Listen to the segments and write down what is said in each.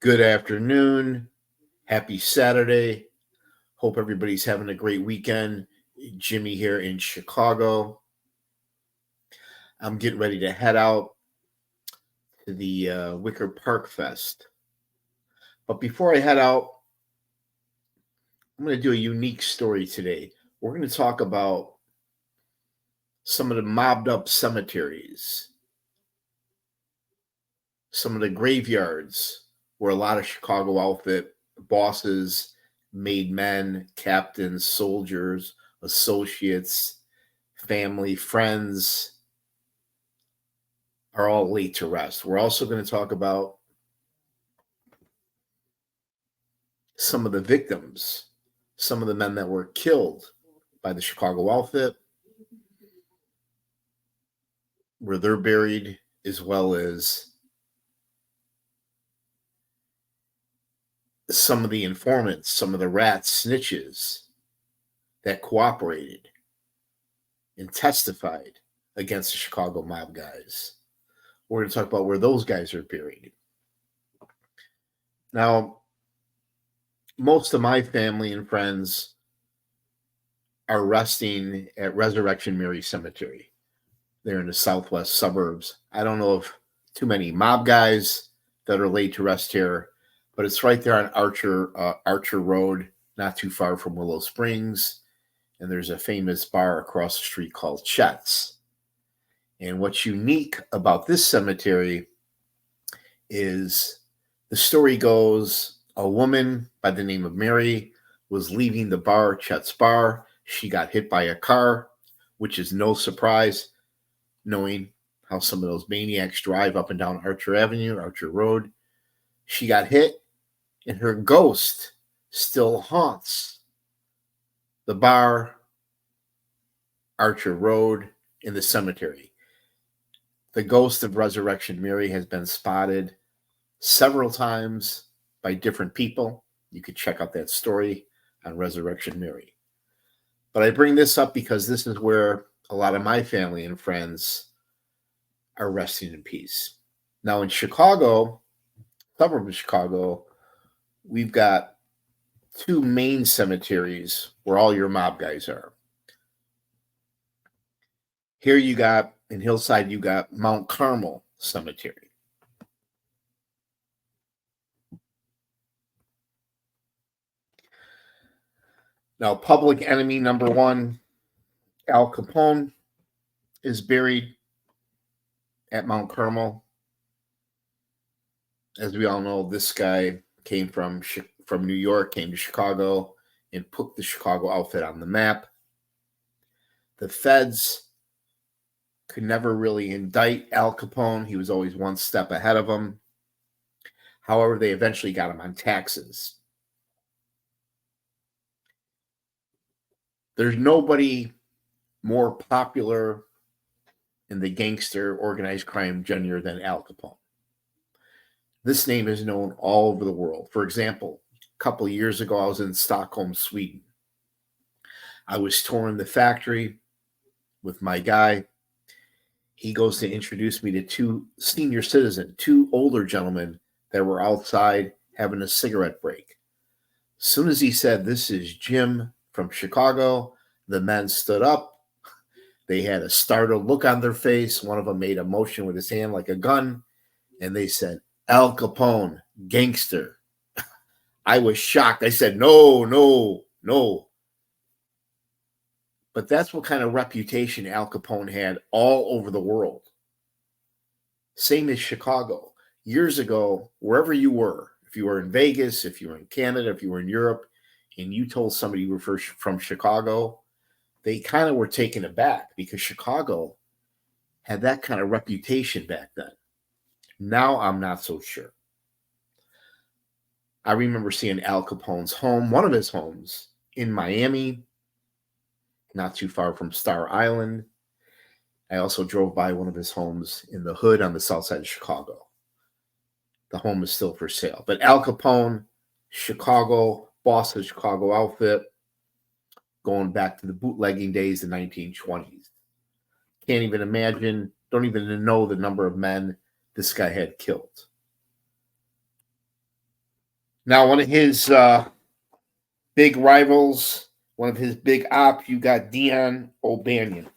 Good afternoon. Happy Saturday. Hope everybody's having a great weekend. Jimmy here in Chicago. I'm getting ready to head out to the Wicker Park Fest. But before I head out, I'm going to do a unique story today. We're going to talk about some of the mobbed up cemeteries, some of the graveyards where a lot of Chicago outfit bosses, made men, captains, soldiers, associates, family, friends are all laid to rest. We're also going to talk about some of the victims, some of the men that were killed by the Chicago outfit, where they're buried, as well as some of the informants, some of the rats, snitches that cooperated and testified against the Chicago mob guys. We're going to talk about where those guys are buried. Now, most of my family and friends are resting at Resurrection Mary Cemetery. They're in the southwest suburbs. I don't know of too many mob guys that are laid to rest here, but it's right there on Archer Road, not too far from Willow Springs. And there's a famous bar across the street called Chet's. And what's unique about this cemetery is the story goes a woman by the name of Mary was leaving the bar, Chet's Bar. She got hit by a car, which is no surprise, knowing how some of those maniacs drive up and down Archer Avenue, Archer Road. She got hit, and her ghost still haunts the bar, Archer Road, in the cemetery. The ghost of Resurrection Mary has been spotted several times by different people. You could check out that story on Resurrection Mary. But I bring this up because this is where a lot of my family and friends are resting in peace. Now in Chicago, suburb of Chicago, we've got two main cemeteries where all your mob guys are. Here you got, in Hillside, you got Mount Carmel Cemetery. Now, public enemy number one, Al Capone, is buried at Mount Carmel. As we all know, this guy came from New York, came to Chicago, and put the Chicago outfit on the map. The feds could never really indict Al Capone. He was always one step ahead of them. However, they eventually got him on taxes. There's nobody more popular in the gangster organized crime genre than Al Capone. This name is known all over the world. For example, a couple of years ago, I was in Stockholm, Sweden. I was touring the factory with my guy. He goes to introduce me to two senior citizens, two older gentlemen that were outside having a cigarette break. As soon as he said, "This is Jim from Chicago," the men stood up. They had a startled look on their face. One of them made a motion with his hand like a gun, and they said, "Al Capone, gangster." I was shocked. I said, no. But that's what kind of reputation Al Capone had all over the world. Same as Chicago. Years ago, wherever you were, if you were in Vegas, if you were in Canada, if you were in Europe, and you told somebody you were from Chicago, they kind of were taken aback because Chicago had that kind of reputation back then. Now I'm not so sure. I remember seeing Al Capone's home, one of his homes, in Miami, not too far from Star Island. I also drove by one of his homes in the hood on the south side of Chicago. The home is still for sale. But Al Capone, Chicago, boss of the Chicago outfit, going back to the bootlegging days, the 1920s. Can't even imagine, don't even know the number of men this guy had killed. Now, one of his big rivals, one of his big ops, you got Dion O'Banion.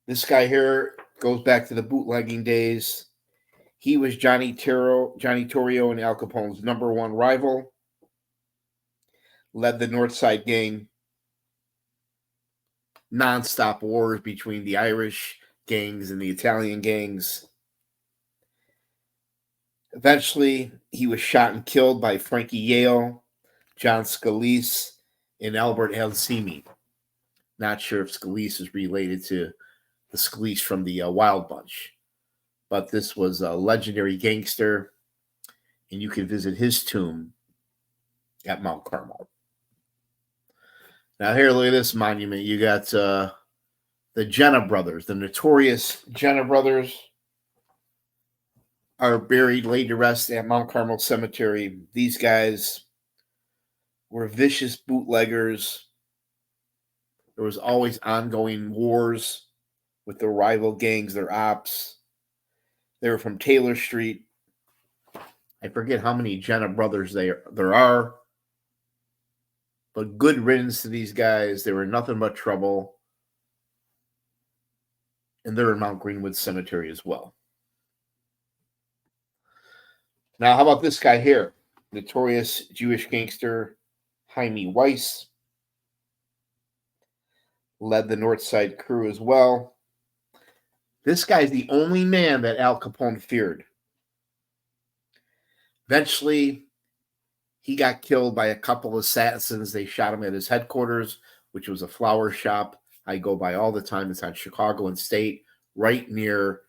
This guy here goes back to the bootlegging days. He was Johnny Torrio and Al Capone's number one rival. Led the North Side Gang. Non-stop wars between the Irish gangs and the Italian gangs. Eventually, he was shot and killed by Frankie Yale, John Scalise, and Albert Alcimi. Not sure if Scalise is related to the Scalise from the Wild Bunch, but this was a legendary gangster, and you can visit his tomb at Mount Carmel. Now, here, look at this monument. You got the Jenna brothers, the notorious Jenna brothers, are buried, laid to rest at Mount Carmel Cemetery. These guys were vicious bootleggers. There was always ongoing wars with the rival gangs, their ops. They were from Taylor Street. I forget how many Jenna brothers there are. But good riddance to these guys. They were nothing but trouble. And they're in Mount Greenwood Cemetery as well. Now, how about this guy here? Notorious Jewish gangster Jaime Weiss. Led the North Side crew as well. This guy's the only man that Al Capone feared. Eventually, he got killed by a couple of assassins. They shot him at his headquarters, which was a flower shop I go by all the time. It's on Chicago and State, right near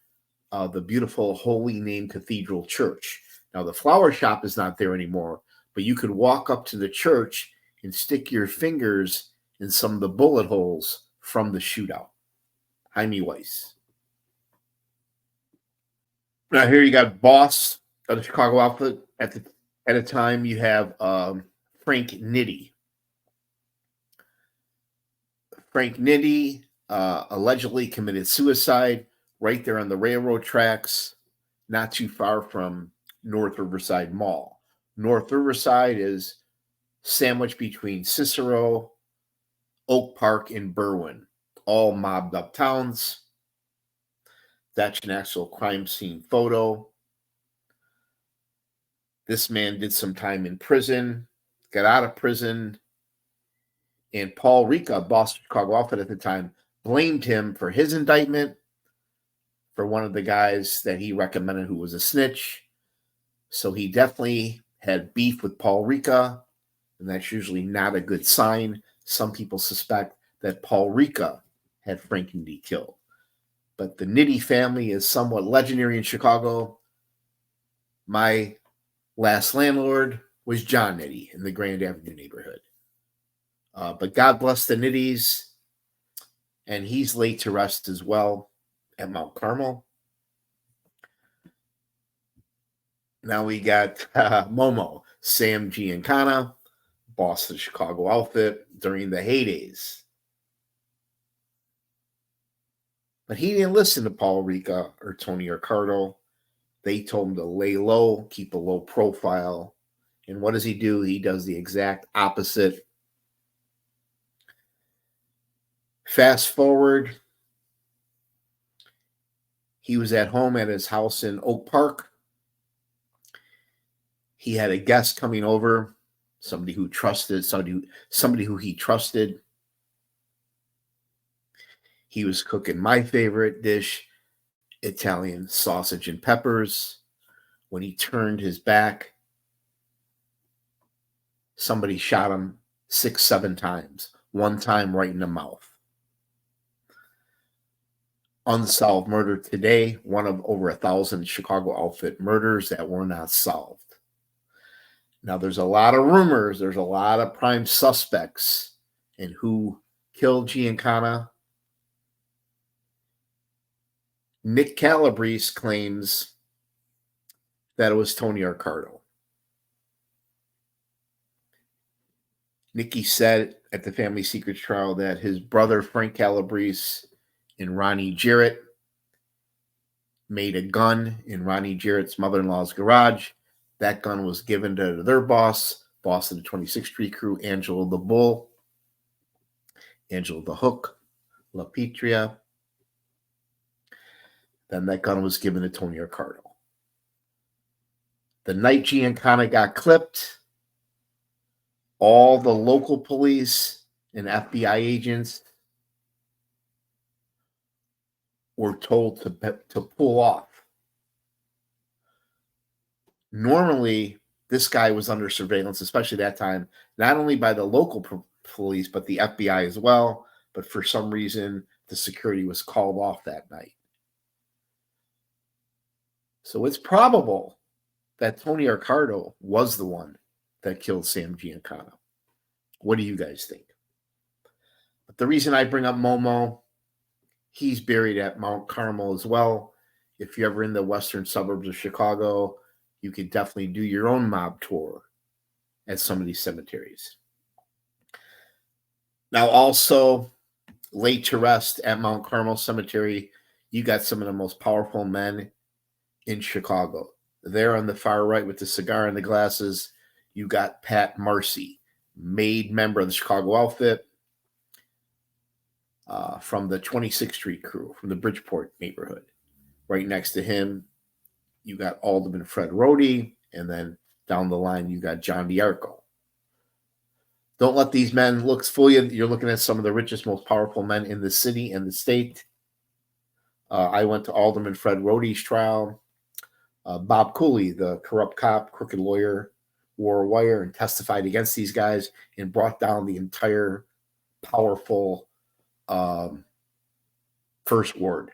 the beautiful Holy Name Cathedral Church. Now, the flower shop is not there anymore, but you could walk up to the church and stick your fingers in some of the bullet holes from the shootout. Jaime Weiss. Now, here you got boss of the Chicago outfit. At a time, you have Frank Nitti. Frank Nitti allegedly committed suicide right there on the railroad tracks, not too far from North Riverside Mall. North Riverside is sandwiched between Cicero, Oak Park, and Berwyn, all mobbed up towns. That's an actual crime scene photo. This man did some time in prison, got out of prison, and Paul Ricca, boss of Chicago outfit at the time, blamed him for his indictment for one of the guys that he recommended who was a snitch. So he definitely had beef with Paul Ricca, and that's usually not a good sign. Some people suspect that Paul Ricca had Frank Nitti killed. But the Nitti family is somewhat legendary in Chicago. My last landlord was John Nitti in the Grand Avenue neighborhood. But God bless the Nitties, and he's laid to rest as well at Mount Carmel. Now we got Momo, Sam Giancana, boss of the Chicago outfit during the heydays. But he didn't listen to Paul Ricca or Tony Ricardo. They told him to lay low, keep a low profile. And what does he do? He does the exact opposite. Fast forward, he was at home at his house in Oak Park. He had a guest coming over, somebody who he trusted. He was cooking my favorite dish, Italian sausage and peppers. When he turned his back, somebody shot him 6-7 times, one time right in the mouth. Unsolved murder today, one of over 1,000 Chicago outfit murders that were not solved. Now, there's a lot of rumors, there's a lot of prime suspects in who killed Giancana. Nick Calabrese claims that it was Tony Ricardo. Nicky said at the family secrets trial that his brother Frank Calabrese and Ronnie Jarrett made a gun in Ronnie Jarrett's mother-in-law's garage. That gun was given to their boss of the 26th Street crew, Angelo the Bull, Angelo the Hook, La Petria. Then that gun was given to Tony Ricardo. The night Giancana got clipped, all the local police and FBI agents were told to pull off. Normally, this guy was under surveillance, especially that time, not only by the local police, but the FBI as well. But for some reason, the security was called off that night. So it's probable that Tony Ricardo was the one that killed Sam Giancana. What do you guys think? But the reason I bring up Momo, he's buried at Mount Carmel as well. If you're ever in the western suburbs of Chicago, you could definitely do your own mob tour at some of these cemeteries. Now, also laid to rest at Mount Carmel Cemetery, you got some of the most powerful men in Chicago. There on the far right with the cigar and the glasses, you got Pat Marcy, made member of the Chicago outfit from the 26th Street crew, from the Bridgeport neighborhood. Right next to him, you got Alderman Fred Rohde, and then down the line, you got John DiArco. Don't let these men looks fool you. You're looking at some of the richest, most powerful men in the city and the state. I went to Alderman Fred Rohde's trial. Bob Cooley, the corrupt cop, crooked lawyer, wore a wire and testified against these guys and brought down the entire powerful First Ward.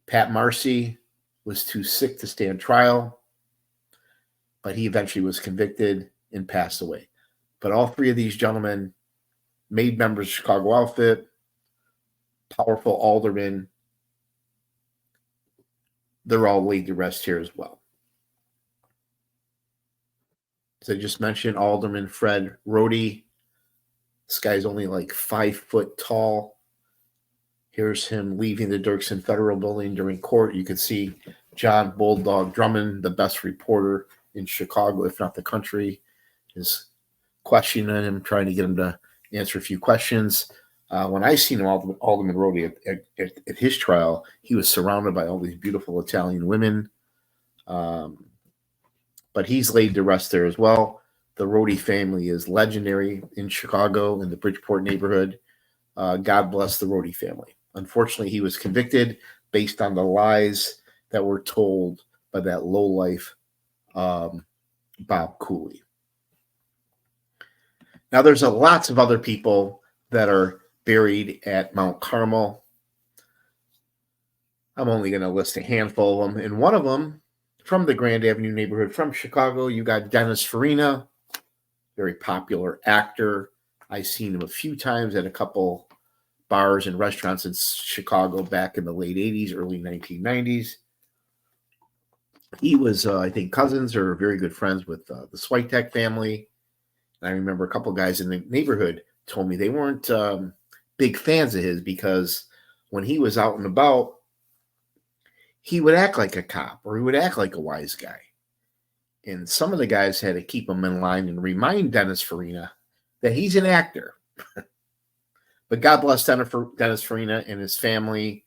Pat Marcy was too sick to stand trial, but he eventually was convicted and passed away. But all three of these gentlemen, made members of Chicago outfit, powerful aldermen, they're all laid to rest here as well. As I just mentioned, Alderman Fred Rohde. This guy's only like 5 foot tall. Here's him leaving the Dirksen Federal Building during court. You can see John Bulldog Drummond, the best reporter in Chicago, if not the country, is questioning him, trying to get him to answer a few questions. When I seen him, Alderman Rohde at his trial, he was surrounded by all these beautiful Italian women. But he's laid to rest there as well. The Rohde family is legendary in Chicago, in the Bridgeport neighborhood. God bless the Rohde family. Unfortunately, he was convicted based on the lies that were told by that lowlife Bob Cooley. Now, there's lots of other people that are buried at Mount Carmel. I'm only going to list a handful of them. And one of them, from the Grand Avenue neighborhood, from Chicago, you got Dennis Farina, very popular actor. I've seen him a few times at a couple bars and restaurants in Chicago back in the late 80s, early 1990s. He was, I think, cousins or very good friends with the Switek family. And I remember a couple guys in the neighborhood told me they weren't big fans of his because when he was out and about, he would act like a cop or he would act like a wise guy. And some of the guys had to keep him in line and remind Dennis Farina that he's an actor. But God bless Dennis Farina and his family.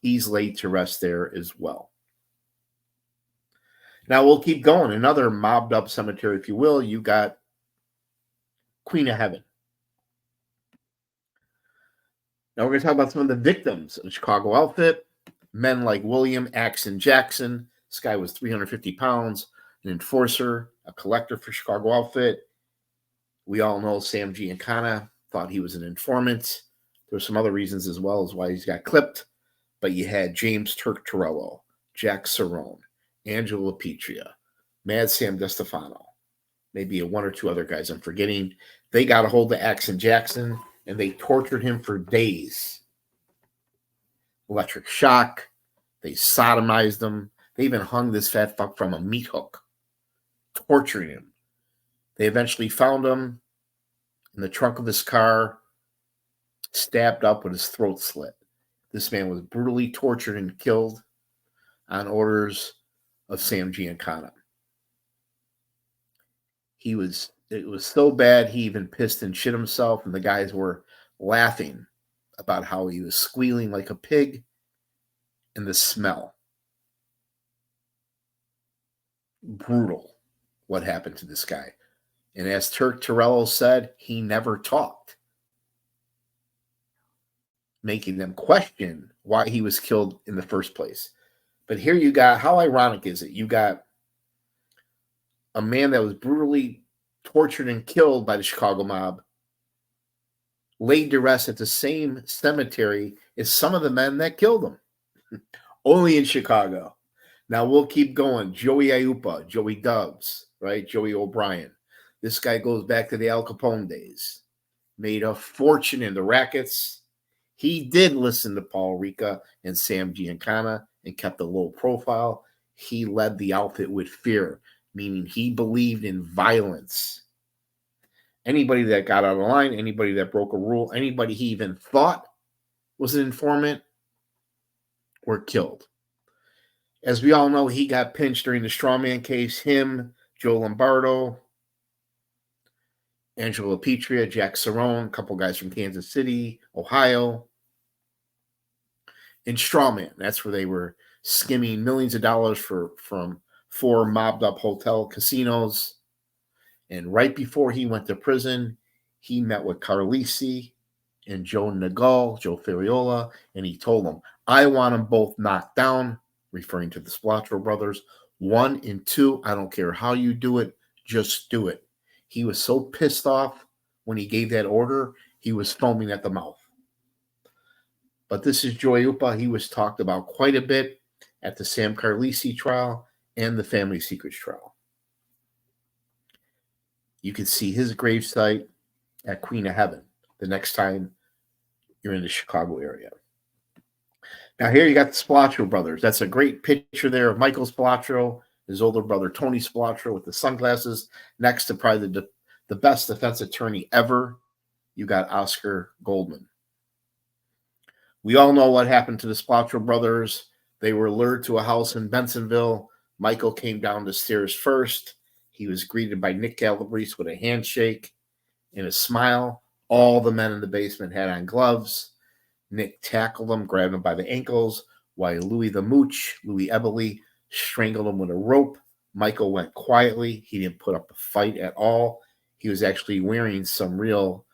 He's laid to rest there as well. Now we'll keep going. Another mobbed up cemetery, if you will. You got Queen of Heaven. Now we're going to talk about some of the victims of the Chicago outfit. Men like William Axon Jackson. This guy was 350 pounds, an enforcer, a collector for Chicago outfit. We all know Sam Giancana thought he was an informant. There were some other reasons as well as why he's got clipped. But you had James Turk Torello, Jack Cerrone, Angelo Petria, Mad Sam DeStefano, maybe one or two other guys I'm forgetting. They got a hold of Axon Jackson and they tortured him for days. Electric shock. They sodomized him. They even hung this fat fuck from a meat hook, torturing him. They eventually found him in the trunk of his car, stabbed up with his throat slit. This man was brutally tortured and killed on orders of Sam Giancana. It was so bad he even pissed and shit himself, and the guys were laughing about how he was squealing like a pig and the smell. Brutal what happened to this guy. And as Turk Torello said, he never talked, making them question why he was killed in the first place. But here you got, how ironic is it? You got a man that was brutally tortured and killed by the Chicago mob, laid to rest at the same cemetery as some of the men that killed him. Only in Chicago. Now we'll keep going. Joey Aiuppa, Joey Dubs, right? Joey O'Brien. This guy goes back to the Al Capone days. Made a fortune in the rackets. He did listen to Paul Ricca and Sam Giancana and kept a low profile. He led the outfit with fear, meaning he believed in violence. Anybody that got out of line, anybody that broke a rule, anybody he even thought was an informant were killed. As we all know, he got pinched during the strawman case. Him, Joe Lombardo, Angelo Petria, Jack Cerrone, a couple guys from Kansas City, Ohio. In strawman, that's where they were skimming millions of dollars from 4 mobbed-up hotel casinos. And right before he went to prison, he met with Carlisi and Joe Nagal, Joe Ferriola, and he told them, I want them both knocked down, referring to the Spilotro brothers. 1 and 2, I don't care how you do it, just do it. He was so pissed off when he gave that order, he was foaming at the mouth. But this is Joey Aiuppa. He was talked about quite a bit at the Sam Carlisi trial and the Family Secrets trial. You can see his gravesite at Queen of Heaven the next time you're in the Chicago area. Now here you got the Spilotro brothers. That's a great picture there of Michael Spilotro, his older brother Tony Spilotro with the sunglasses, next to probably the best defense attorney ever. You got Oscar Goldman. We all know what happened to the Spilotro brothers. They were lured to a house in Bensonville. Michael came down the stairs first. He was greeted by Nick Calabrese with a handshake and a smile. All the men in the basement had on gloves. Nick tackled him, grabbed him by the ankles, while Louis the Mooch, Louis Ebele, strangled him with a rope. Michael went quietly. He didn't put up a fight at all. He was actually wearing some real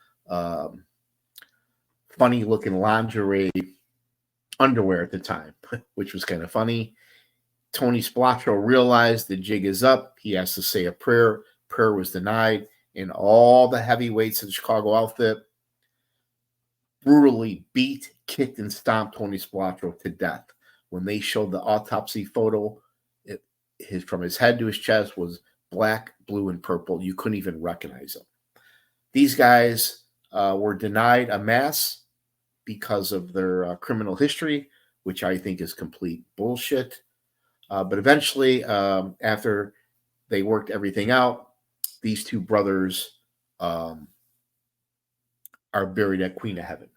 funny-looking lingerie underwear at the time, which was kind of funny. Tony Spilotro realized the jig is up. He has to say a prayer. Prayer was denied, and all the heavyweights of the Chicago outfit brutally beat, kicked, and stomped Tony Spilotro to death. When they showed the autopsy photo, from his head to his chest was black, blue, and purple. You couldn't even recognize him. These guys were denied a mass because of their criminal history, which I think is complete bullshit. But eventually, after they worked everything out, these 2 brothers are buried at Queen of Heaven.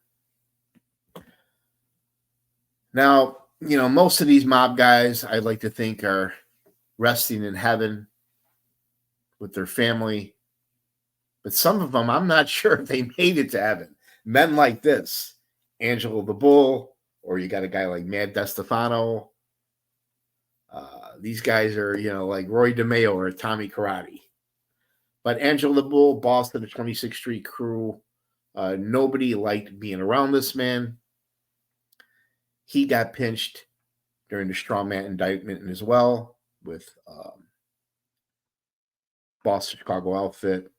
Now, you know, most of these mob guys, I'd like to think, are resting in heaven with their family. But some of them, I'm not sure if they made it to heaven. Men like this, Angelo the Bull, or you got a guy like Mad DeStefano. These guys are, you know, like Roy DeMeo or Tommy Karate. But Angelo the Bull, boss of the 26th Street crew, nobody liked being around this man. He got pinched during the strawman indictment as well with boss of Chicago outfit,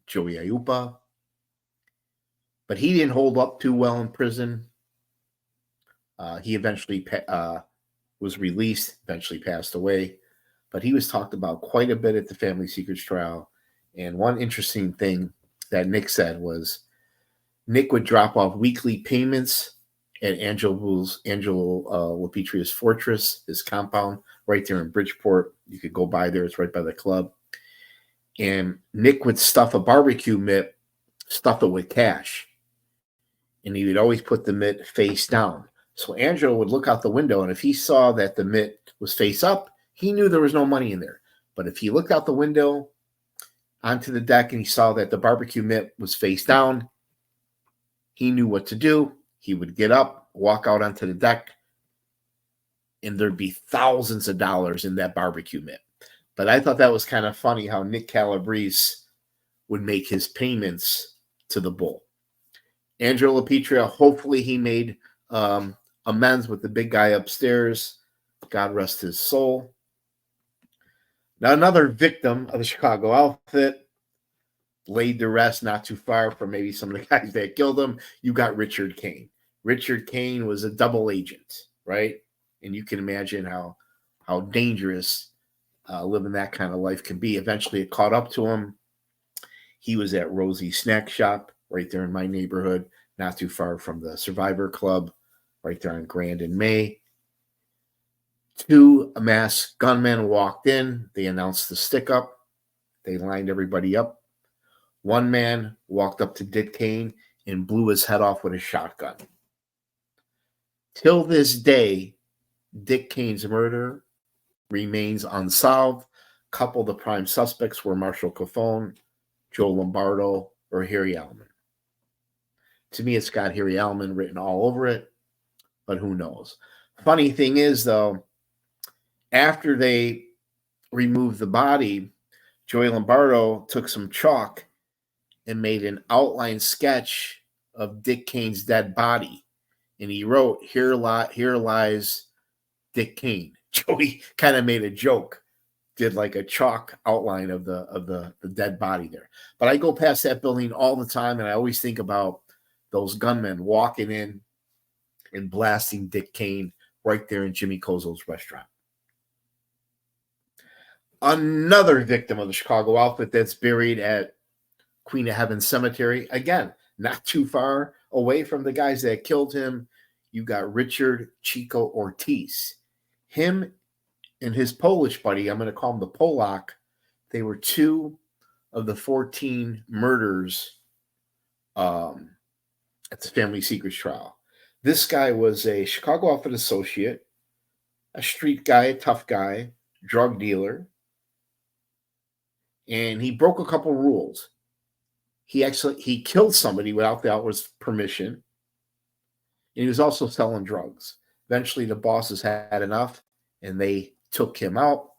Joey Aiuppa. But he didn't hold up too well in prison. He eventually was released, eventually passed away. But he was talked about quite a bit at the Family Secrets trial. And one interesting thing that Nick said was Nick would drop off weekly payments at Angelo Lapetria's fortress, his compound, right there in Bridgeport. You could go by there. It's right by the club. And Nick would stuff a barbecue mitt, stuff it with cash. And he would always put the mitt face down. So Angelo would look out the window, and if he saw that the mitt was face up, He knew there was no money in there. But if he looked out the window onto the deck and he saw that the barbecue mitt was face down, he knew what to do. He would get up, walk out onto the deck, and there'd be thousands of dollars in that barbecue mitt. But I thought that was kind of funny how Nick Calabrese would make his payments to the bull. Angelo Lapetria, hopefully he made amends with the big guy upstairs. God rest his soul. Now, another victim of the Chicago outfit, laid to rest not too far from maybe some of the guys that killed him. You got Richard Kane. Richard Kane was a double agent, right? And you can imagine how dangerous living that kind of life can be. Eventually, it caught up to him. He was at Rosie's Snack Shop right there in my neighborhood, not too far from the Survivor Club, right there on Grand and May. Two masked gunmen walked in. They announced the stick-up. They lined everybody up. One man walked up to Dick Kane and blew his head off with a shotgun. Till this day, Dick Kane's murder remains unsolved. A couple of the prime suspects were Marshall Capone, Joe Lombardo, or Harry Allman. To me, it's got Harry Allman written all over it, but who knows? Funny thing is, though, after they removed the body, Joey Lombardo took some chalk and made an outline sketch of Dick Kane's dead body. And he wrote, here lies Dick Kane. Joey kind of made a joke, did like a chalk outline of the dead body there. But I go past that building all the time, and I always think about those gunmen walking in and blasting Dick Kane right there in Jimmy Kozel's restaurant. Another victim of the Chicago outfit that's buried at Queen of Heaven Cemetery. Again, not too far away from the guys that killed him. You got Richard Chico Ortiz. Him and his Polish buddy, I'm going to call him the Polak, they were two of the 14 murders at the Family Secrets trial. This guy was a Chicago outfit associate, a street guy, a tough guy, drug dealer, and he broke a couple rules. He killed somebody without the outward's permission, and he was also selling drugs. Eventually, the bosses had enough, and they took him out.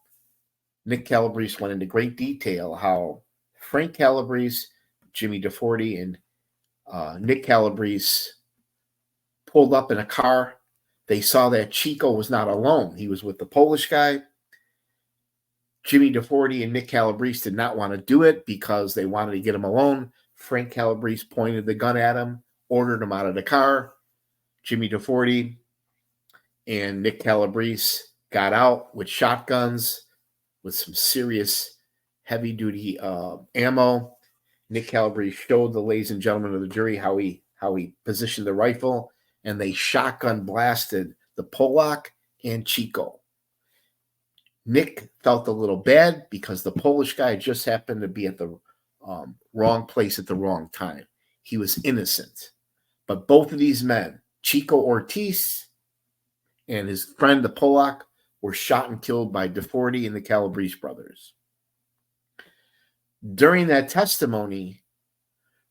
Nick Calabrese went into great detail how Frank Calabrese, Jimmy DeForti, and Nick Calabrese pulled up in a car. They saw that Chico was not alone. He was with the Polish guy. Jimmy DeForti and Nick Calabrese did not want to do it because they wanted to get him alone. Frank Calabrese pointed the gun at him, ordered him out of the car. Jimmy DeForti and Nick Calabrese got out with shotguns with some serious heavy-duty ammo. Nick Calabrese showed the ladies and gentlemen of the jury how he positioned the rifle, and they shotgun blasted the Polak and Chico. Nick felt a little bad because the Polish guy just happened to be at the wrong place at the wrong time. He was innocent. But both of these men, Chico Ortiz and his friend, the Polak, were shot and killed by DeForti and the Calabrese brothers. During that testimony,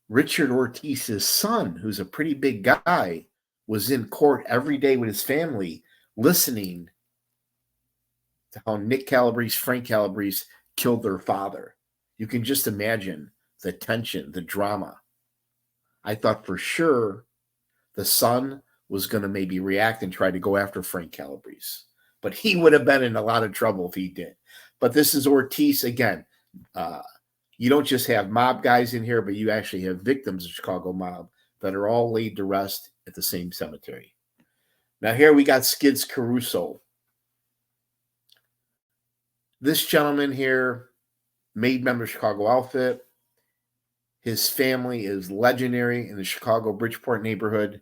Richard Ortiz's son, who's a pretty big guy, was in court every day with his family listening to how Nick Calabrese, Frank Calabrese killed their father. You can just imagine the tension, the drama. I thought for sure the son was going to maybe react and try to go after Frank Calabrese. But he would have been in a lot of trouble if he did. But this is Ortiz again. You don't just have mob guys in here, but you actually have victims of Chicago mob that are all laid to rest at the same cemetery. Now here we got Skids Caruso. This gentleman here, made member of Chicago outfit. His family is legendary in the Chicago Bridgeport neighborhood.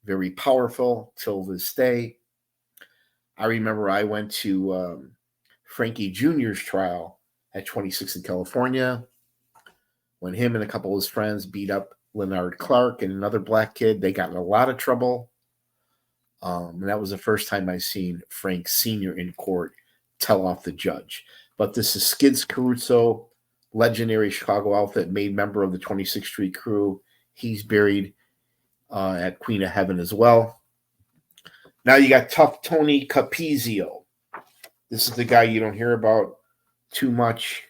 Very powerful till this day. I remember I went to Frankie Jr.'s trial at 26 in California when him and a couple of his friends beat up Leonard Clark and another black kid. They got in a lot of trouble. And that was the first time I seen Frank Sr. in court tell off the judge. But this is Skids Caruso, legendary Chicago outfit, made member of the 26th Street crew. He's buried at Queen of Heaven as well. Now you got Tough Tony Capizio. This is the guy you don't hear about too much.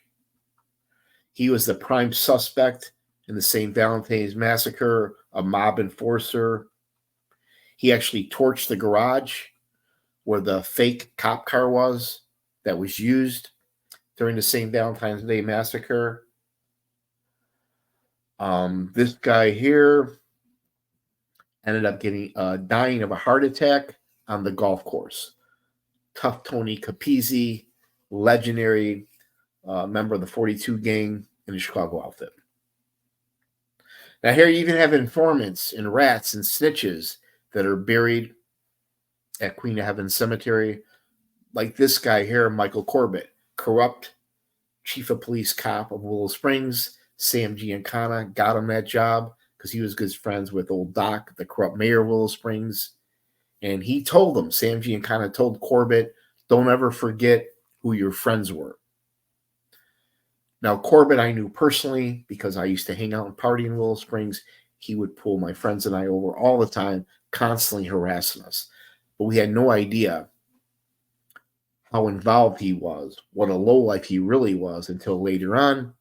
He was the prime suspect in the St. Valentine's Massacre, a mob enforcer. He actually torched the garage where the fake cop car was that was used during the St. Valentine's Day Massacre. This guy here ended up dying of a heart attack on the golf course. Tough Tony Capizzi, legendary member of the 42 gang in the Chicago outfit. Now here you even have informants and rats and snitches that are buried at Queen of Heaven Cemetery, like this guy here, Michael Corbett, corrupt chief of police cop of Willow Springs. Sam Giancana got him that job because he was good friends with old Doc, the corrupt mayor of Willow Springs. And he told him, Sam Giancana told Corbett, don't ever forget who your friends were. Now, Corbett I knew personally because I used to hang out and party in Willow Springs. He would pull my friends and I over all the time, constantly harassing us. But we had no idea how involved he was, what a lowlife he really was until later on.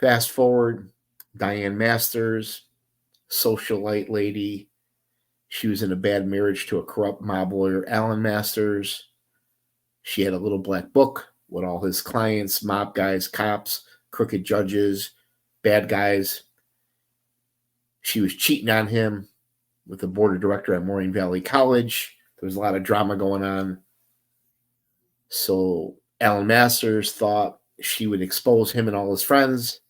Fast forward, Diane Masters, socialite lady. She was in a bad marriage to a corrupt mob lawyer, Alan Masters. She had a little black book with all his clients, mob guys, cops, crooked judges, bad guys. She was cheating on him with the board of director at Moraine Valley College. There was a lot of drama going on. So Alan Masters thought she would expose him and all his friends,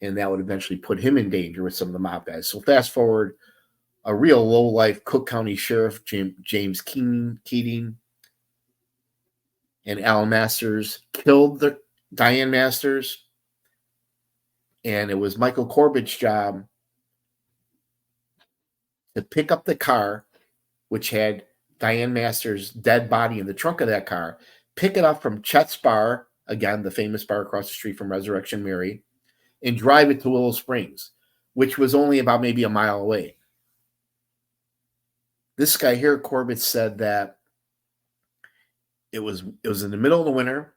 and that would eventually put him in danger with some of the mob guys. So fast forward, a real low-life Cook County Sheriff, James Keating, and Alan Masters killed Diane Masters, and it was Michael Corbett's job to pick up the car, which had Diane Masters' dead body in the trunk of that car, pick it up from Chet's Bar, again, the famous bar across the street from Resurrection Mary, and drive it to Willow Springs, which was only about maybe a mile away. This guy here, Corbett, said that it was in the middle of the winter.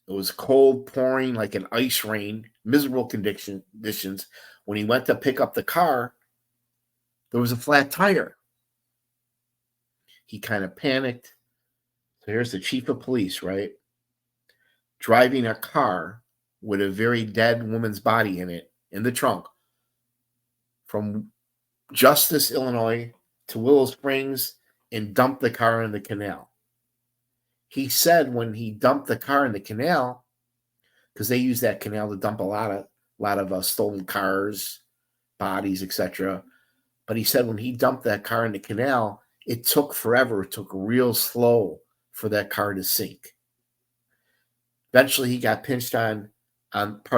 It was cold, pouring like an ice rain, miserable conditions. When he went to pick up the car, there was a flat tire. He kind of panicked. So here's the chief of police, right? Driving a car with a very dead woman's body in it, in the trunk, from Justice, Illinois to Willow Springs, and dumped the car in the canal. He said when he dumped the car in the canal, because they use that canal to dump a lot of stolen cars, bodies, etc. But he said when he dumped that car in the canal, it took forever. It took real slow for that car to sink. Eventually, he got pinched on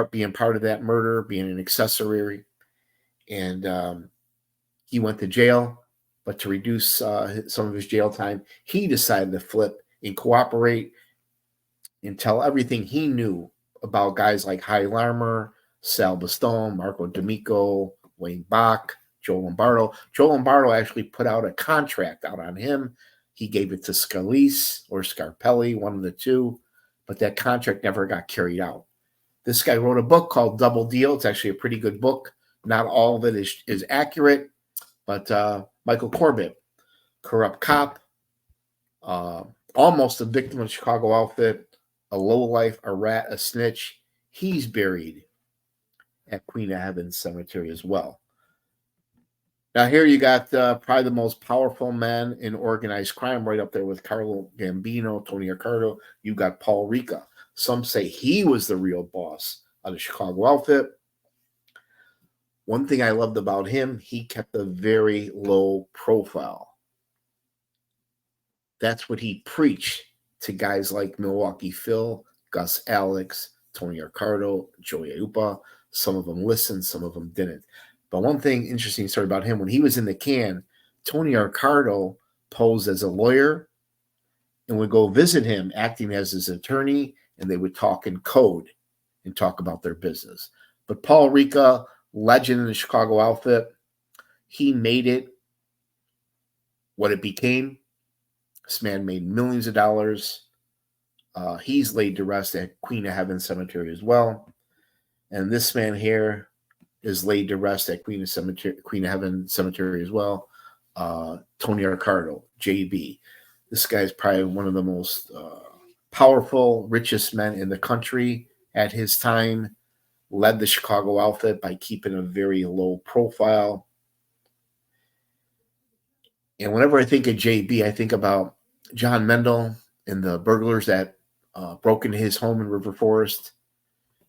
being part of that murder, being an accessory, and he went to jail. But to reduce some of his jail time, he decided to flip and cooperate and tell everything he knew about guys like Hy Larmer, Sal Bastone, Marco D'Amico, Wayne Bach, Joe Lombardo. Joe Lombardo actually put out a contract out on him. He gave it to Scalise or Scarpelli, one of the two, but that contract never got carried out. This guy wrote a book called Double Deal. It's actually a pretty good book. Not all of it is accurate, but Michael Corbett, corrupt cop, almost a victim of Chicago outfit, a lowlife, a rat, a snitch. He's buried at Queen of Heaven Cemetery as well. Now here you got probably the most powerful man in organized crime, right up there with Carlo Gambino, Tony Accardo. You got Paul Ricca. Some say he was the real boss of the Chicago outfit. One thing I loved about him, he kept a very low profile. That's what he preached to guys like Milwaukee Phil, Gus Alex, Tony Accardo, Joey Upa. Some of them listened, some of them didn't. But one thing interesting story about him, when he was in the can, Tony Accardo posed as a lawyer and would go visit him acting as his attorney, and they would talk in code and talk about their business. But Paul Ricca, legend in the Chicago outfit, he made it what it became. This man made millions of dollars. He's laid to rest at Queen of Heaven Cemetery as well. And this man here is laid to rest at Queen of Heaven Cemetery as well. Tony Ricardo, JB. This guy is probably one of the most powerful, richest men in the country at his time. Led the Chicago outfit by keeping a very low profile. And whenever I think of JB, I think about John Mendel and the burglars that broke into his home in River Forest.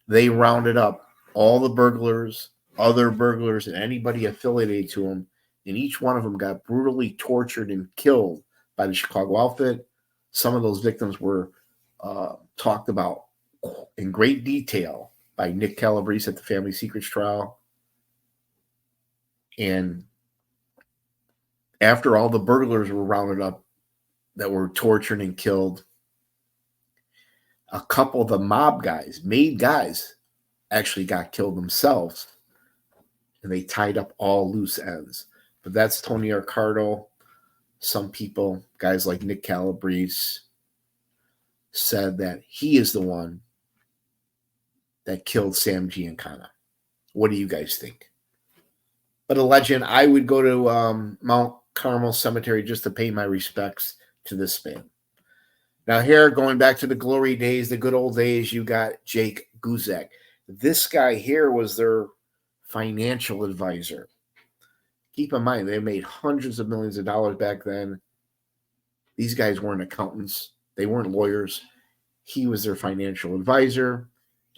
They rounded up all the burglars, other burglars, and anybody affiliated to them, and each one of them got brutally tortured and killed by the Chicago outfit. Some of those victims were talked about in great detail by Nick Calabrese at the Family Secrets Trial. And after all the burglars were rounded up that were tortured and killed, a couple of the mob guys, made guys, actually got killed themselves, and they tied up all loose ends. But that's Tony Ricardo. Some people, guys like Nick Calabrese, said that he is the one that killed Sam Giancana. What do you guys think? But a legend. I would go to Mount Carmel Cemetery just to pay my respects to this man. Now here, going back to the glory days, the good old days, you got Jake Guzek. This guy here was their financial advisor. Keep in mind, they made hundreds of millions of dollars back then. These guys weren't accountants. They weren't lawyers. He was their financial advisor,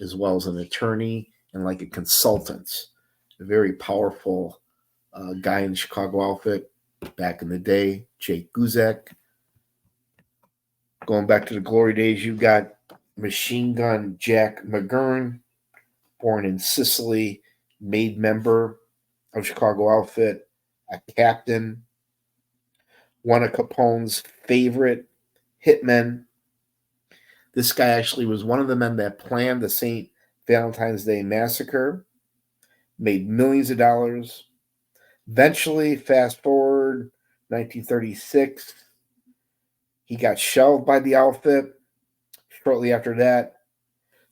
as well as an attorney and like a consultant. A very powerful guy in the Chicago outfit back in the day, Jake Guzek. Going back to the glory days, you got Machine Gun Jack McGurn, born in Sicily, made member of Chicago outfit, a captain, one of Capone's favorite hitmen. This guy actually was one of the men that planned the St. Valentine's Day massacre, made millions of dollars. Eventually, fast forward, 1936, he got shelved by the outfit. Shortly after that,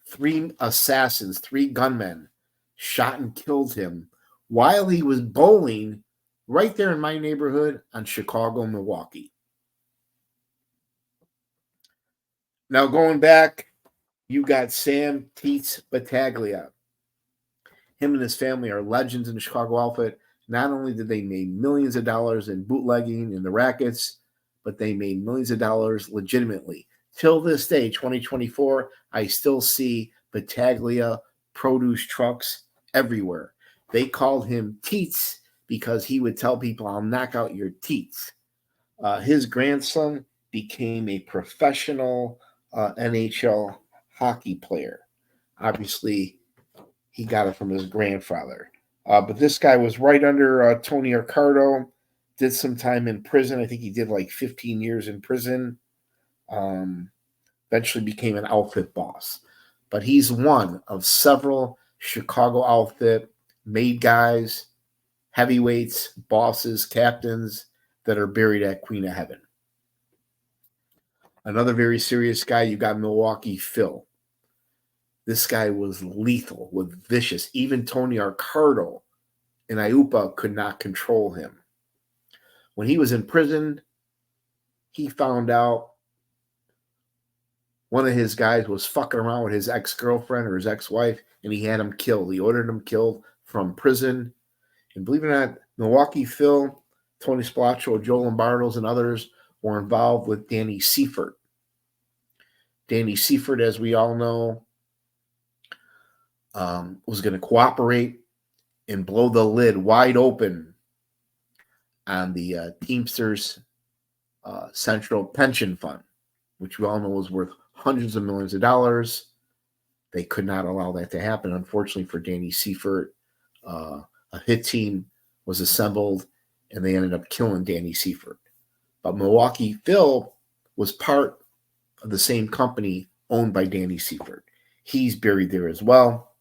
3 assassins, 3 gunmen, shot and killed him while he was bowling right there in my neighborhood on Chicago, Milwaukee. Now going back, you got Sam Teets Battaglia. Him and his family are legends in the Chicago outfit. Not only did they make millions of dollars in bootlegging and the rackets, but they made millions of dollars legitimately. Till this day, 2024, I still see Battaglia produce trucks everywhere. They called him Teets because he would tell people, I'll knock out your teats. His grandson became a professional NHL hockey player. Obviously, he got it from his grandfather. But this guy was right under Tony Ricardo, did some time in prison. I think he did like 15 years in prison. Eventually became an outfit boss. But he's one of several Chicago outfit made guys, heavyweights, bosses, captains that are buried at Queen of Heaven. Another very serious guy, you got Milwaukee Phil. This guy was lethal, was vicious. Even Tony Ricardo and IUPA could not control him. When he was in prison, he found out one of his guys was fucking around with his ex-girlfriend or his ex-wife, and he had him killed. He ordered him killed from prison. And believe it or not, Milwaukee Phil, Tony Spilotro, Joe Lombardo's, and others were involved with Danny Seifert. Danny Seifert, as we all know, was going to cooperate and blow the lid wide open on the Teamsters Central Pension Fund, which we all know was worth hundreds of millions of dollars. They could not allow that to happen. Unfortunately for Danny Seifert, a hit team was assembled, and they ended up killing Danny Seifert. But Milwaukee Phil was part of the same company owned by Danny Seifert. He's buried there as well.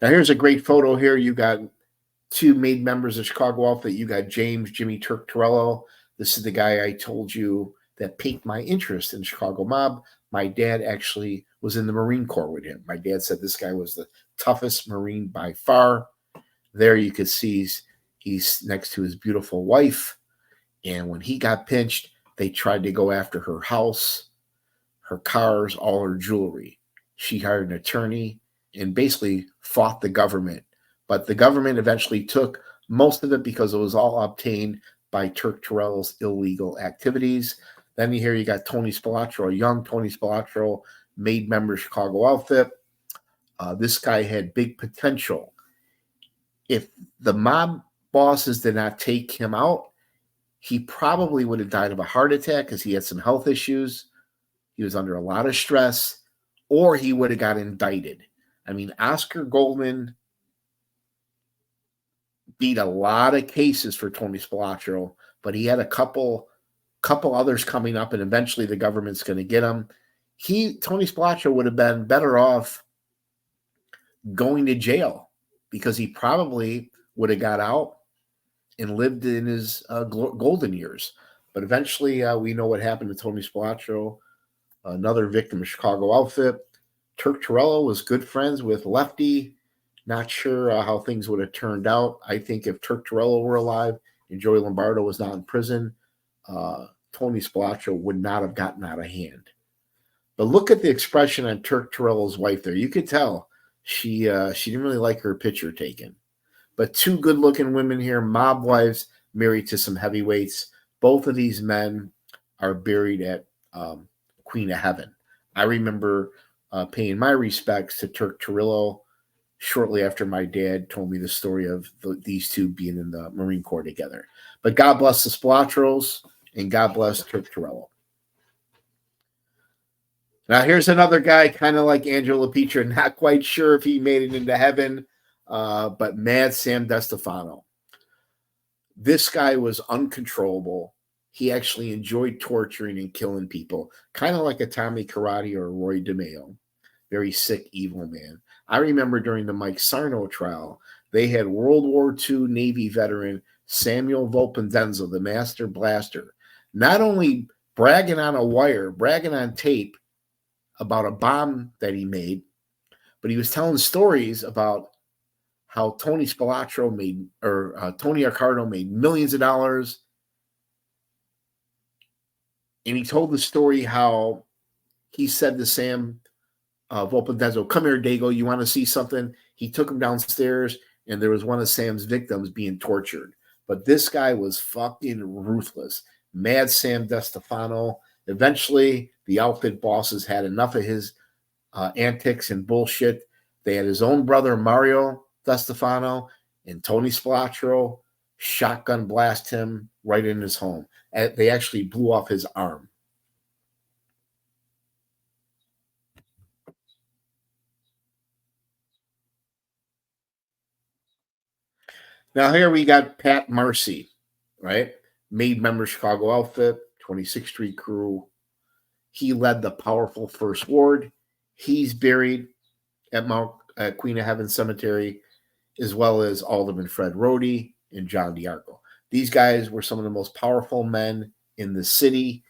Now, here's a great photo here. You got two main members of Chicago outfit. You got James Jimmy Turk Torello. This is the guy I told you that piqued my interest in Chicago mob. My dad actually was in the Marine Corps with him. My dad said this guy was the toughest Marine by far. There you can see he's next to his beautiful wife. And when he got pinched, they tried to go after her house, her cars, all her jewelry. She hired an attorney and basically fought the government. But the government eventually took most of it because it was all obtained by Turk Torello's illegal activities. Then you got Tony Spilotro, a young Tony Spilotro, made member of Chicago outfit. This guy had big potential. If the mob bosses did not take him out, he probably would have died of a heart attack because he had some health issues. He was under a lot of stress, or he would have got indicted. I mean, Oscar Goldman beat a lot of cases for Tony Spilotro, but he had a couple others coming up, and eventually the government's going to get him. Tony Spilotro would have been better off going to jail because he probably would have got out and lived in his golden years. But eventually we know what happened to Tony Spilotro, another victim of Chicago outfit. Turk Torello was good friends with Lefty. Not sure how things would have turned out. I think if Turk Torello were alive and Joey Lombardo was not in prison, Tony Spilotro would not have gotten out of hand. But look at the expression on Turk Torello's wife there. You could tell she didn't really like her picture taken. But two good-looking women here, mob wives married to some heavyweights. Both of these men are buried at Queen of Heaven. I remember paying my respects to Turk Torello shortly after my dad told me the story of these two being in the Marine Corps together. But God bless the Spilotros, and God bless Turk Torello. Now, here's another guy, kind of like Angelo Petra, not quite sure if he made it into heaven, but Mad Sam DeStefano. This guy was uncontrollable. He actually enjoyed torturing and killing people, kind of like a Tommy Karate or a Roy DeMeo. Very sick, evil man. I remember during the Mike Sarno trial, they had World War II Navy veteran Samuel Volpendenzo, the Master Blaster, not only bragging on a wire, bragging on tape about a bomb that he made, but he was telling stories about how Tony Spilotro made, or Tony Accardo made millions of dollars. And he told the story how he said to Sam Volpendenzo, "Come here, Dago, you want to see something?" He took him downstairs, and there was one of Sam's victims being tortured. But this guy was fucking ruthless. Mad Sam DeStefano. Eventually, the outfit bosses had enough of his antics and bullshit. They had his own brother, Mario DeStefano, and Tony Spilotro shotgun blast him right in his home. And they actually blew off his arm. Now here we got Pat Marcy, right? Made member Chicago outfit, 26th Street crew. He led the powerful First Ward. He's buried at Queen of Heaven Cemetery, as well as Alderman Fred Rohde and John DiArco. These guys were some of the most powerful men in the city.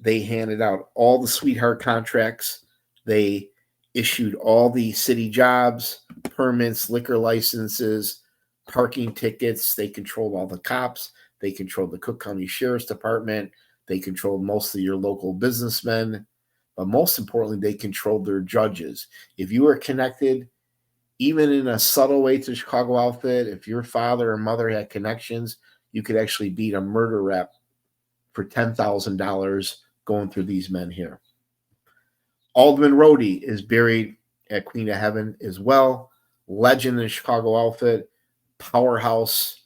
They handed out all the sweetheart contracts. They issued all the city jobs, permits, liquor licenses, parking tickets. They controlled all the cops. They controlled the Cook County Sheriff's Department. They controlled most of your local businessmen. But most importantly, they controlled their judges. If you were connected, even in a subtle way, to Chicago outfit, if your father or mother had connections, you could actually beat a murder rep for $10,000 going through these men here. Alderman Rohde is buried at Queen of Heaven as well. Legend in the Chicago outfit, powerhouse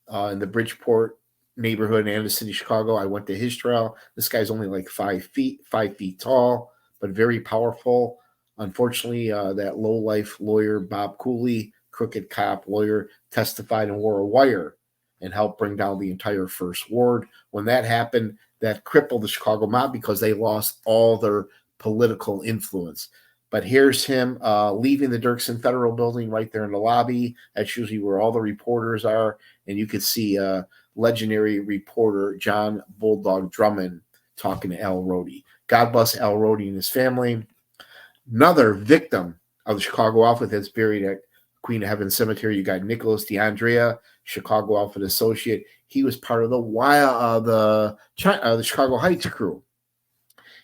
in the Bridgeport neighborhood and the city of Chicago. I went to his trial. This guy's only like 5 feet tall, but very powerful. Unfortunately, that low-life lawyer, Bob Cooley, crooked cop lawyer, testified and wore a wire and helped bring down the entire First Ward. When that happened, that crippled the Chicago mob because they lost all their political influence. But here's him leaving the Dirksen Federal Building right there in the lobby. That's usually where all the reporters are. And you can see legendary reporter John Bulldog Drummond talking to Al Rhodey. God bless Al Rhodey and his family. Another victim of the Chicago outfit that's buried at Queen of Heaven Cemetery. You got Nicholas DeAndrea, Chicago outfit associate. He was part of the Chicago Heights crew.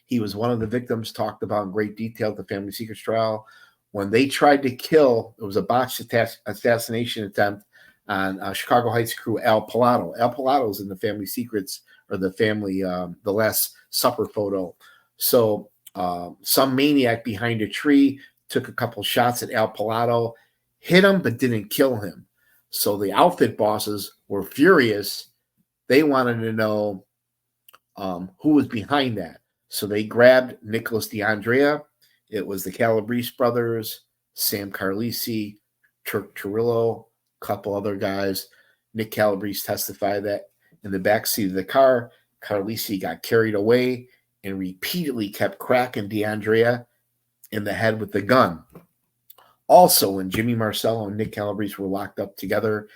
He was one of the victims talked about in great detail at the Family Secrets trial. When they tried to kill, it was a botched assassination attempt on Chicago Heights crew Al Pilato. Al Pilato was in the Family Secrets, or the Last Supper photo. So some maniac behind a tree took a couple shots at Al Pilato, hit him, but didn't kill him. So the outfit bosses were furious. They wanted to know who was behind that. So they grabbed Nicholas DeAndrea. It was the Calabrese brothers, Sam Carlisi, Turk Turillo, a couple other guys. Nick Calabrese testified that in the backseat of the car, Carlisi got carried away and repeatedly kept cracking DeAndrea in the head with the gun. Also, when Jimmy Marcello and Nick Calabrese were locked up together,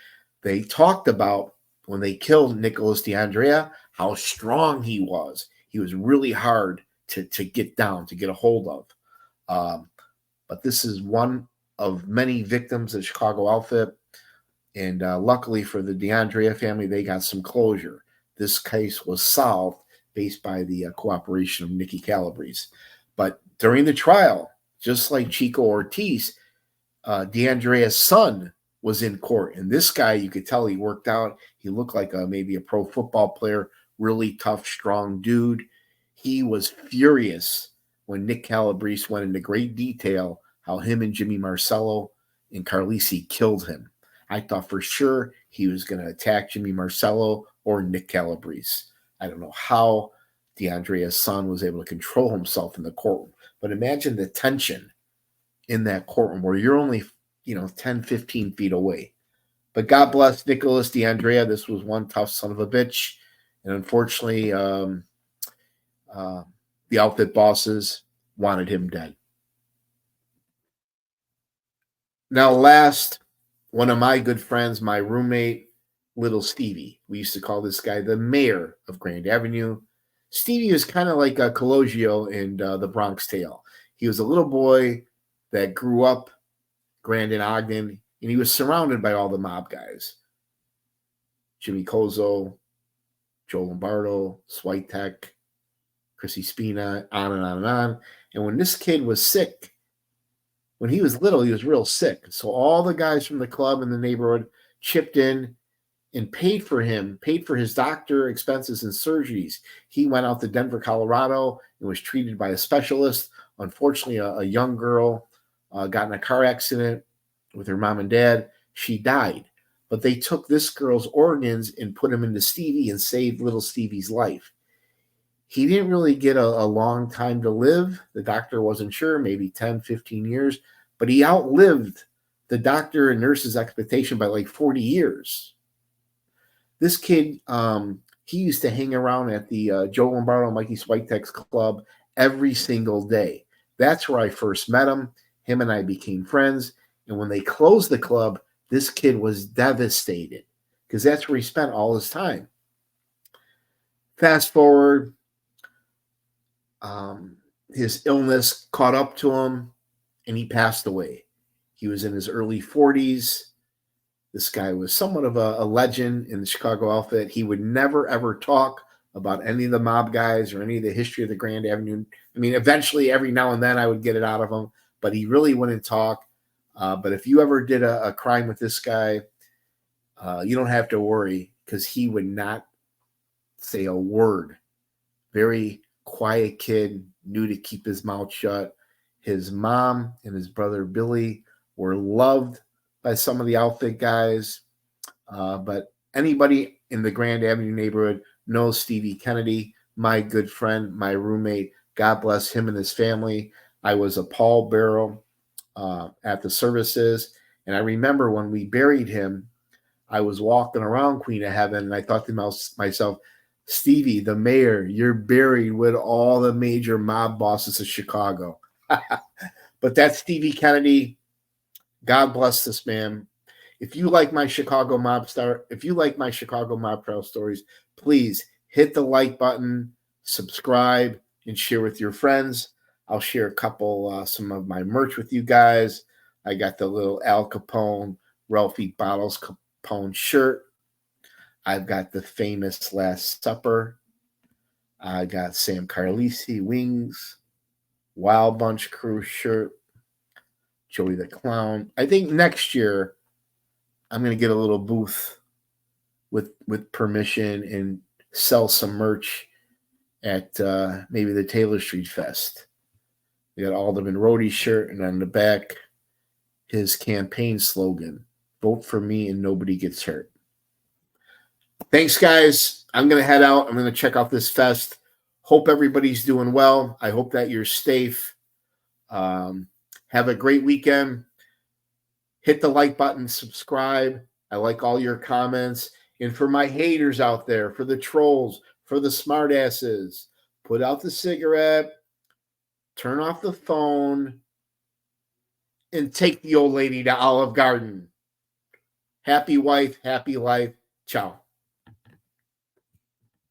they talked about when they killed Nicholas DeAndrea, how strong he was. He was really hard to get down, to get a hold of. But this is one of many victims of the Chicago outfit. And luckily for the DeAndrea family, they got some closure. This case was solved based by the cooperation of Nicky Calabrese. But during the trial, just like Chico Ortiz, DeAndrea's son was in court. And this guy, you could tell he worked out. He looked like maybe a pro football player, really tough, strong dude. He was furious when Nick Calabrese went into great detail how him and Jimmy Marcello and Carlisi killed him. I thought for sure he was going to attack Jimmy Marcello or Nick Calabrese. I don't know how DeAndrea's son was able to control himself in the courtroom. But imagine the tension in that courtroom where you're only 10, 15 feet away. But God bless Nicholas DeAndrea. This was one tough son of a bitch. And unfortunately, the outfit bosses wanted him dead. Now, last, one of my good friends, my roommate, Little Stevie. We used to call this guy the mayor of Grand Avenue. Stevie was kind of like a Colosio in The Bronx Tale. He was a little boy that grew up Grand and Ogden, and he was surrounded by all the mob guys. Jimmy Cozzo, Joe Lombardo, Switek, Chrissy Spina, on and on and on. And when this kid was sick, when he was little, he was real sick. So all the guys from the club in the neighborhood chipped in and paid for his doctor expenses and surgeries. He went out to Denver, Colorado, and was treated by a specialist. Unfortunately, a young girl got in a car accident with her mom and dad. She died. But they took this girl's organs and put them into Stevie and saved little Stevie's life. He didn't really get a long time to live. The doctor wasn't sure, maybe 10, 15 years. But he outlived the doctor and nurse's expectation by like 40 years. This kid, he used to hang around at the Joe Lombardo and Mikey Switek's club every single day. That's where I first met him. Him and I became friends. And when they closed the club, this kid was devastated because that's where he spent all his time. Fast forward, his illness caught up to him and he passed away. He was in his early 40s. This guy was somewhat of a legend in the Chicago outfit. He would never, ever talk about any of the mob guys or any of the history of the Grand Avenue. I mean, eventually, every now and then, I would get it out of him, but he really wouldn't talk. But if you ever did a crime with this guy, you don't have to worry because he would not say a word. Very quiet kid, knew to keep his mouth shut. His mom and his brother Billy were loved by some of the outfit guys. But anybody in the Grand Avenue neighborhood knows Stevie Kennedy, my good friend, my roommate. God bless him and his family. I was a pallbearer at the services. And I remember when we buried him, I was walking around Queen of Heaven, and I thought to myself, Stevie, the mayor, you're buried with all the major mob bosses of Chicago. But that's Stevie Kennedy. God bless this man. If you like my Chicago mob trial stories, please hit the like button, subscribe, and share with your friends. I'll share a couple, some of my merch with you guys. I got the little Al Capone, Ralphie Bottles Capone shirt. I've got the famous Last Supper. I got Sam Carlisi wings, Wild Bunch Crew shirt, Joey the Clown. I think next year I'm going to get a little booth with permission and sell some merch at maybe the Taylor Street Fest. We got Alderman Rohde's shirt, and on the back, his campaign slogan, vote for me and nobody gets hurt. Thanks, guys. I'm going to head out. I'm going to check out this fest. Hope everybody's doing well. I hope that you're safe. Have a great weekend. Hit the like button, subscribe. I like all your comments. And for my haters out there, for the trolls, for the smartasses, put out the cigarette, turn off the phone, and take the old lady to Olive Garden. Happy wife, happy life. Ciao.